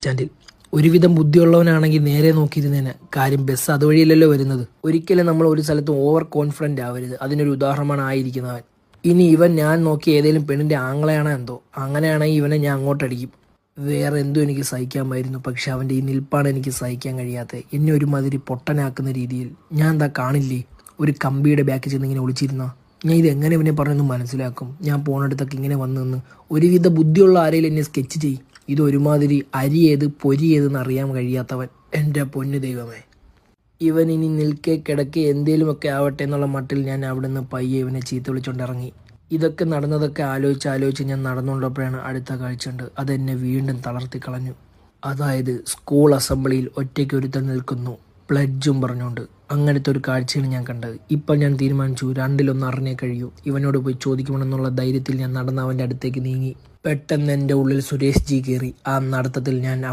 സ്റ്റാൻഡിൽ. ഒരുവിധം ബുദ്ധിയുള്ളവനാണെങ്കിൽ നേരെ നോക്കിയിരുന്നേനെ. കാര്യം ബസ് അതുവഴിയല്ലല്ലോ വരുന്നത്. ഒരിക്കലും നമ്മൾ ഒരു സ്ഥലത്ത് ഓവർ കോൺഫിഡൻ്റ് ആവരുത്. അതിനൊരു ഉദാഹരണമാണ് ആയിരിക്കുന്നവൻ. ഇനി ഇവൻ ഞാൻ നോക്കി ഏതെങ്കിലും പെണ്ണിൻ്റെ ആങ്ങളെയാണോ എന്തോ. അങ്ങനെയാണെങ്കിൽ ഇവനെ ഞാൻ അങ്ങോട്ടടിക്കും. വേറെ എന്തോ എനിക്ക് സഹിക്കാമായിരുന്നു. പക്ഷെ അവൻ്റെ ഈ നിൽപ്പാണ് എനിക്ക് സഹിക്കാൻ കഴിയാത്തത്. എന്നെ ഒരുമാതിരി പൊട്ടനാക്കുന്ന രീതിയിൽ. ഞാൻ എന്താ കാണില്ലേ, ഒരു കമ്പിയുടെ ബാക്കിൽ ചെന്ന് ഇങ്ങനെ ഒളിച്ചിരുന്ന ഞാൻ ഇത് എങ്ങനെ ഇവനെ പറഞ്ഞൊന്ന് മനസ്സിലാക്കും. ഞാൻ പോണിടത്തൊക്കെ ഇങ്ങനെ വന്ന് നിന്ന് ഒരുവിധ ബുദ്ധിയുള്ള ആരെങ്കിലും എന്നെ സ്കെച്ച് ചെയ്യും. ഇതൊരുമാതിരി അരി ഏത് പൊരി ഏതെന്ന് അറിയാൻ കഴിയാത്തവൻ. എൻ്റെ പൊന്നു ദൈവമേ. ഇവൻ ഇനി നിൽക്കെ കിടക്കെ എന്തേലുമൊക്കെ ആവട്ടെ എന്നുള്ള മട്ടിൽ ഞാൻ അവിടെ നിന്ന് പയ്യെ ഇവനെ ചീത്ത വിളിച്ചുകൊണ്ടിറങ്ങി. ഇതൊക്കെ നടന്നതൊക്കെ ആലോചിച്ച് ഞാൻ നടന്നുകൊണ്ടപ്പോഴാണ് അടുത്ത കാഴ്ചയുണ്ട്. അതെന്നെ വീണ്ടും തളർത്തി കളഞ്ഞു. അതായത് സ്കൂൾ അസംബ്ലിയിൽ ഒറ്റയ്ക്ക് ഒരുത്തൻ നിൽക്കുന്നു, പ്ലഡ്ജും പറഞ്ഞുകൊണ്ട്. അങ്ങനത്തെ ഒരു കാഴ്ചയാണ് ഞാൻ കണ്ടത്. ഇപ്പം ഞാൻ തീരുമാനിച്ചു, രണ്ടിലൊന്ന് അറിഞ്ഞേ കഴിയൂ. ഇവനോട് പോയി ചോദിക്കണമെന്നുള്ള ധൈര്യത്തിൽ ഞാൻ നടന്ന് അവൻ്റെ അടുത്തേക്ക് നീങ്ങി. പെട്ടെന്ന് എൻ്റെ ഉള്ളിൽ സുരേഷ് ജി കയറി. ആ നടത്തത്തിൽ ഞാൻ